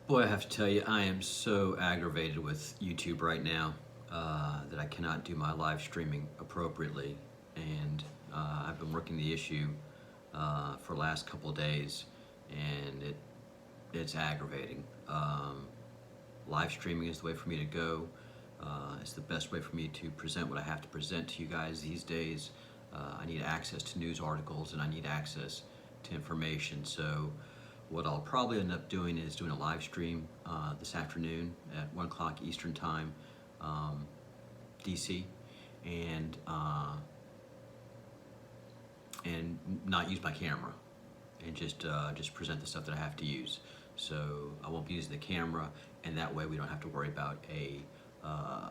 Boy, I have to tell you, I am so aggravated with YouTube right now that I cannot do my live streaming appropriately. And I've been working the issue for the last couple of days, and it's aggravating. Live streaming is the way for me to go. It's the best way for me to present what I have to present to you guys these days. I need access to news articles and I need access to information. So what I'll probably end up doing is doing a live stream this afternoon at 1 o'clock Eastern Time, DC, and not use my camera and just present the stuff that I have to use. So I won't be using the camera, and that way we don't have to worry about a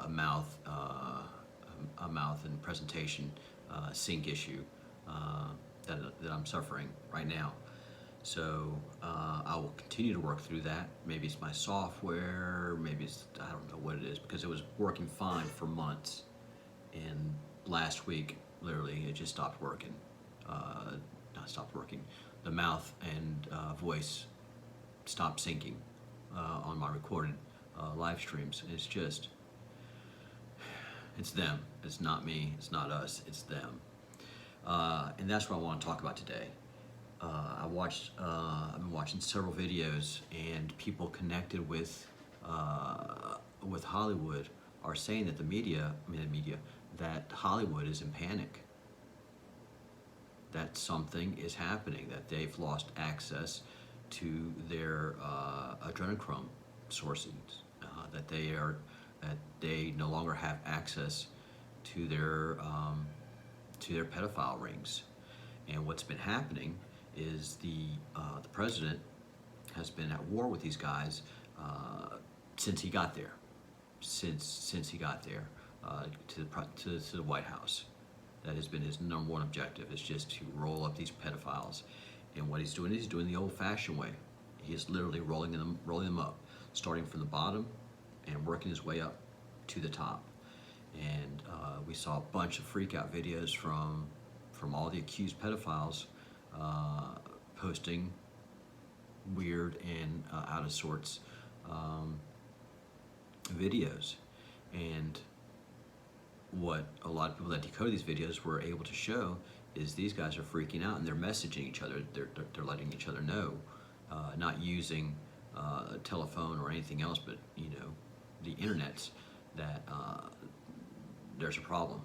mouth and presentation sync issue that I'm suffering right now. So I will continue to work through that. Maybe it's my software, maybe it's, I don't know what it is, because it was working fine for months, and last week literally it just stopped working. Not stopped working. The mouth and voice stopped syncing on my recorded live streams. It's them. It's not me. It's not us. It's them. And that's what I want to talk about today. I've been watching several videos, and people connected with Hollywood are saying that that Hollywood is in panic. That something is happening, that they've lost access to their adrenochrome sources, that they no longer have access to their pedophile rings. And what's been happening is the president has been at war with these guys since he got there, since he got there to the White House. That has been his number one objective, is just to roll up these pedophiles. And what he's doing is he's doing the old-fashioned way. He is literally rolling them up, starting from the bottom and working his way up to the top. And we saw a bunch of freak-out videos from all the accused pedophiles posting weird and out of sorts videos. And what a lot of people that decode these videos were able to show is these guys are freaking out, and they're messaging each other. They're letting each other know, not using a telephone or anything else, but the internet, that there's a problem.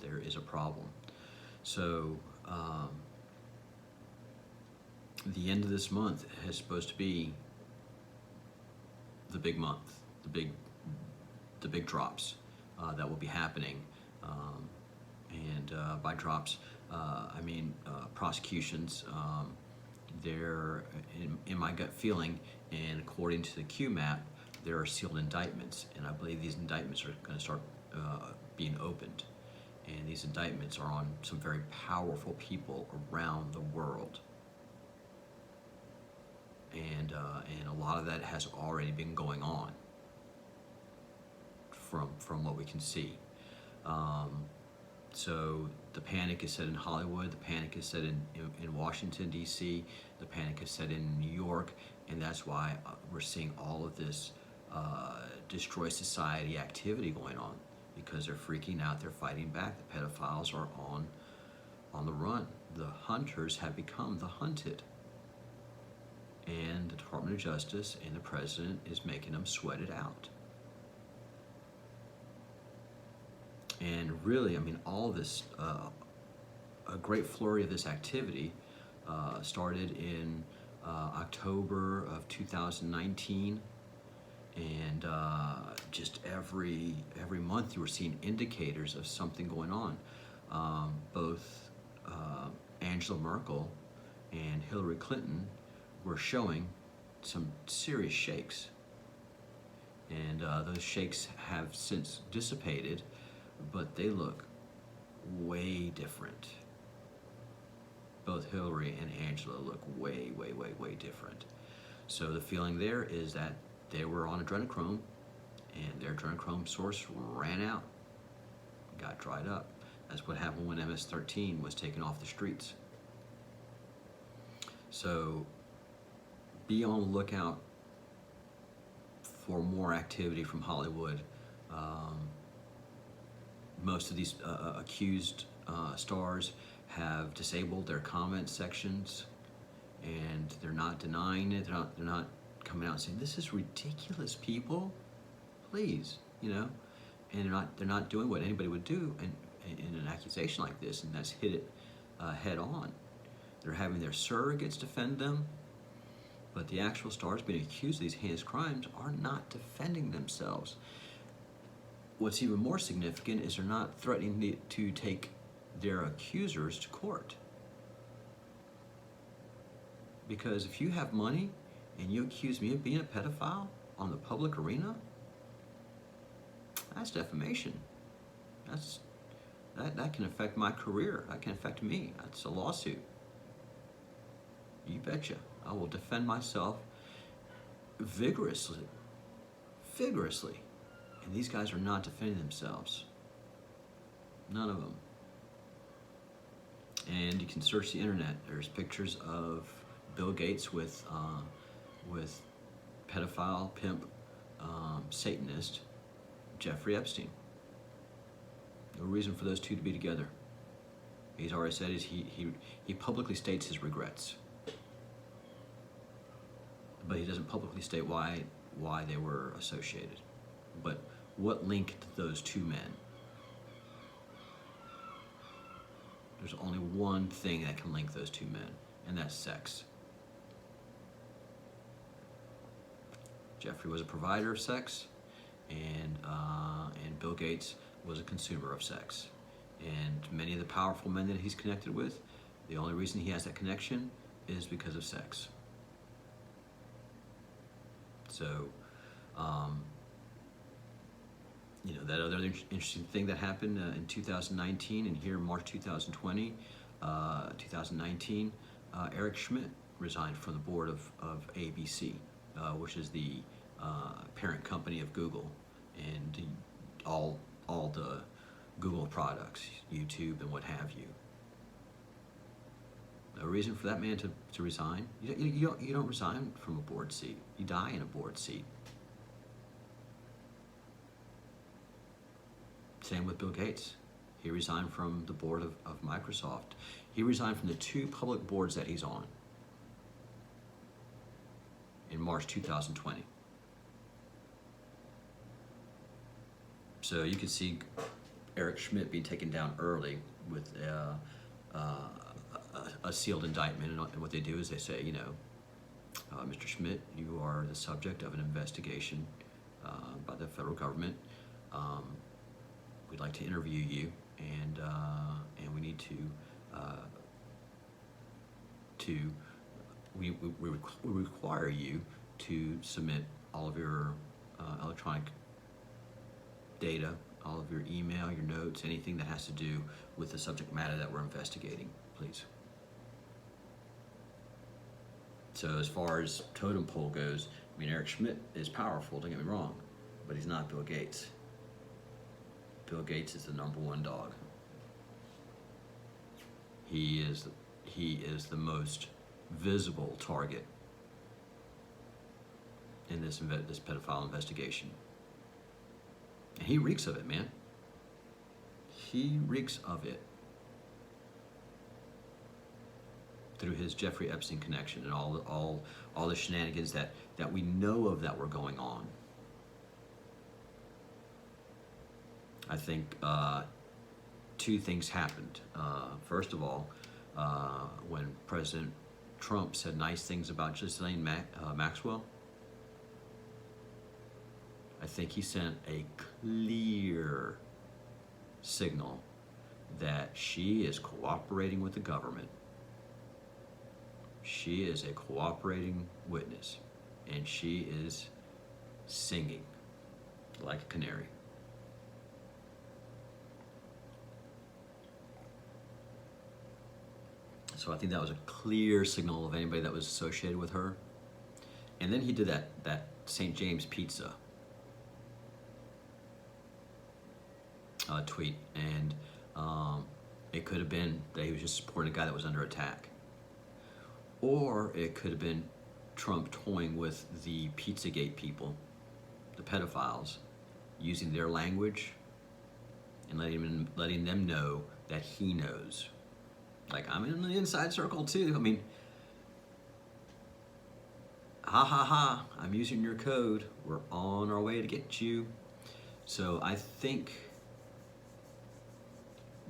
There is a problem. So the end of this month is supposed to be the big month, the big drops that will be happening. And by drops, I mean prosecutions. They're, in my gut feeling, and according to the QMAP, there are sealed indictments, and I believe these indictments are going to start being opened. And these indictments are on some very powerful people around the world. And a lot of that has already been going on from what we can see. So the panic is set in Hollywood, the panic is set in Washington, D.C., the panic is set in New York, and that's why we're seeing all of this destroy society activity going on, because they're freaking out, they're fighting back. The pedophiles are on the run. The hunters have become the hunted. And the Department of Justice and the President is making them sweat it out. And really, I mean, all this, a great flurry of this activity started in October of 2019, and just every month you were seeing indicators of something going on. Both Angela Merkel and Hillary Clinton were showing some serious shakes, and those shakes have since dissipated, but they look way different. Both Hillary and Angela look way different. So the feeling there is that they were on adrenochrome, and their adrenochrome source ran out, got dried up. That's what happened when MS-13 was taken off the streets. So be on the lookout for more activity from Hollywood. Most of these accused stars have disabled their comment sections, and they're not denying it. They're not coming out and saying, "This is ridiculous, people. Please," and they're not doing what anybody would do in an accusation like this, and that's hit it head on. They're having their surrogates defend them, but the actual stars being accused of these heinous crimes are not defending themselves. What's even more significant is they're not threatening to take their accusers to court. Because if you have money and you accuse me of being a pedophile on the public arena, that's defamation. That can affect my career. That can affect me. That's a lawsuit. You betcha. I will defend myself vigorously. And these guys are not defending themselves. None of them. And you can search the internet. There's pictures of Bill Gates with pedophile, pimp, Satanist Jeffrey Epstein. No reason for those two to be together. He's already said he publicly states his regrets, but he doesn't publicly state why they were associated. But what linked those two men? There's only one thing that can link those two men, and that's sex. Jeffrey was a provider of sex, and Bill Gates was a consumer of sex. And many of the powerful men that he's connected with, the only reason he has that connection is because of sex. So, that other interesting thing that happened in 2019 and here in March 2020, 2019, Eric Schmidt resigned from the board of ABC, which is the parent company of Google and all the Google products, YouTube and what have you. No reason for that man to resign. You don't resign from a board seat. You die in a board seat. Same with Bill Gates. He resigned from the board of Microsoft. He resigned from the two public boards that he's on in March 2020. So you can see Eric Schmidt being taken down early with a sealed indictment, and what they do is they say, Mr. Schmidt, you are the subject of an investigation by the federal government. We'd like to interview you, and we need we require you to submit all of your electronic data, all of your email, your notes, anything that has to do with the subject matter that we're investigating, please. So as far as totem pole goes, Eric Schmidt is powerful, don't get me wrong, but he's not Bill Gates. Bill Gates is the number one dog. He is the most visible target in this pedophile investigation. And he reeks of it, man. He reeks of it. Through his Jeffrey Epstein connection and all the shenanigans that we know of that were going on. I think two things happened. First of all, when President Trump said nice things about Ghislaine Maxwell, I think he sent a clear signal that she is cooperating with the government. She is a cooperating witness, and she is singing like a canary. So I think that was a clear signal of anybody that was associated with her. And then he did that St. James Pizza tweet, and it could have been that he was just supporting a guy that was under attack. Or it could have been Trump toying with the Pizzagate people the pedophiles, using their language and letting them know that he knows. Like, I'm in the inside circle too. I mean, ha ha ha, I'm using your code. We're on our way to get you. So I think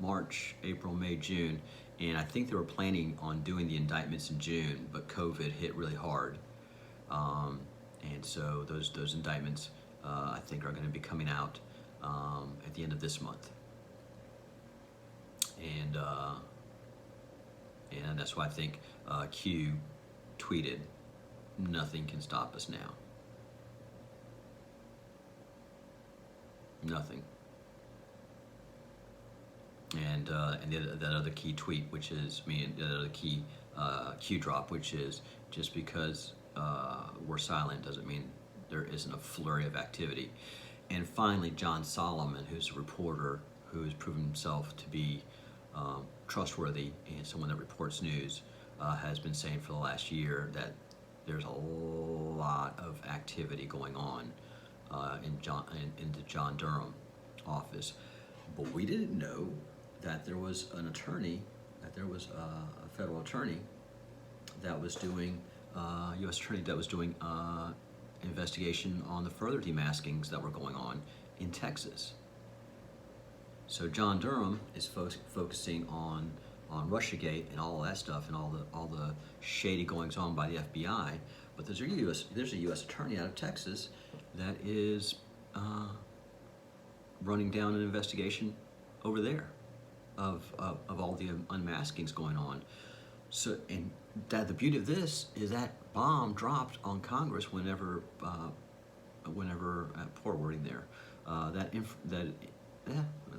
March, April, May, June, and I think they were planning on doing the indictments in June, but COVID hit really hard. And so those indictments, I think, are going to be coming out at the end of this month. And that's why I think Q tweeted, "Nothing can stop us now." Nothing. And that other key tweet, which is the other key Q drop, which is, just because we're silent doesn't mean there isn't a flurry of activity. And finally, John Solomon, who's a reporter who has proven himself to be trustworthy and someone that reports news, has been saying for the last year that there's a lot of activity going on in the John Durham office. But we didn't know that there was an attorney, that there was a federal attorney that was doing, U.S. attorney that was doing investigation on the further demaskings that were going on in Texas. So John Durham is focusing on Russiagate and all of that stuff and all the shady goings on by the FBI. But there's a U.S. attorney out of Texas that is running down an investigation over there of all the unmaskings going on. So, and that the beauty of this is that bomb dropped on Congress whenever poor wording there, that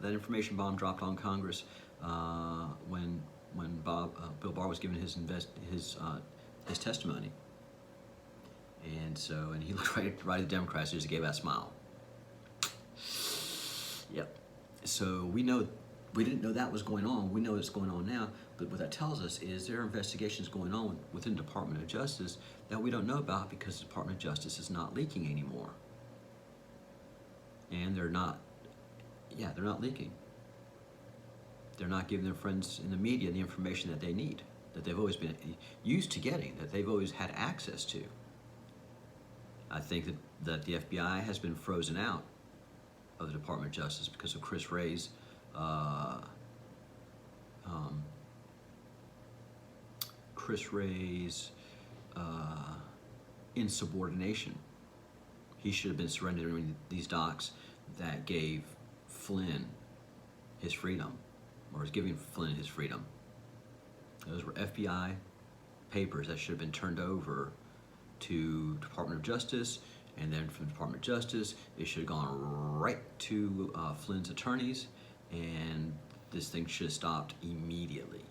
information bomb dropped on Congress when Bill Barr was giving his testimony. And he looked right at the Democrats and just gave that smile. Yep. So we didn't know that was going on. We know it's going on now. But what that tells us is there are investigations going on within the Department of Justice that we don't know about because the Department of Justice is not leaking anymore. And they're not leaking. They're not giving their friends in the media the information that they need, that they've always been used to getting, that they've always had access to. I think that the FBI has been frozen out of the Department of Justice because of Chris Wray's insubordination. He should have been surrendering these docs that gave Flynn his freedom, or was giving Flynn his freedom. Those were FBI papers that should have been turned over to Department of Justice, and then from the Department of Justice, it should have gone right to Flynn's attorneys, and this thing should have stopped immediately.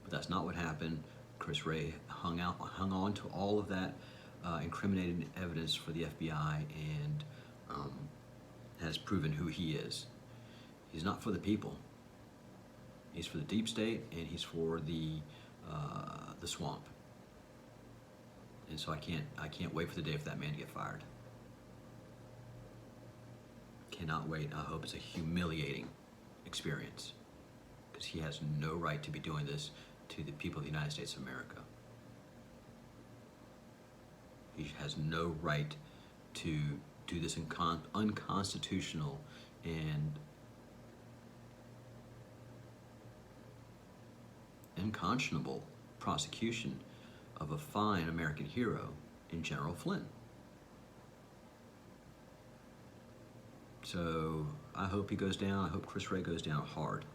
But that's not what happened. Chris Wray hung on to all of that incriminating evidence for the FBI, and has proven who he is. He's not for the people. He's for the deep state, and he's for the swamp. And so I can't wait for the day for that man to get fired. Cannot wait. I hope it's a humiliating experience, because he has no right to be doing this to the people of the United States of America. He has no right to do this unconstitutional and unconscionable prosecution of a fine American hero in General Flynn. So I hope he goes down. I hope Chris Wray goes down hard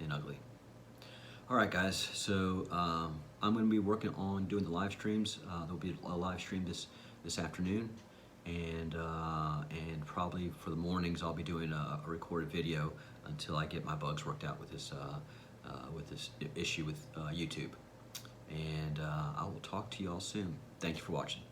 and ugly. All right, guys. So I'm going to be working on doing the live streams. There'll be a live stream this afternoon, and probably for the mornings I'll be doing a recorded video until I get my bugs worked out with this issue with YouTube. And I will talk to you all soon. Thank you for watching.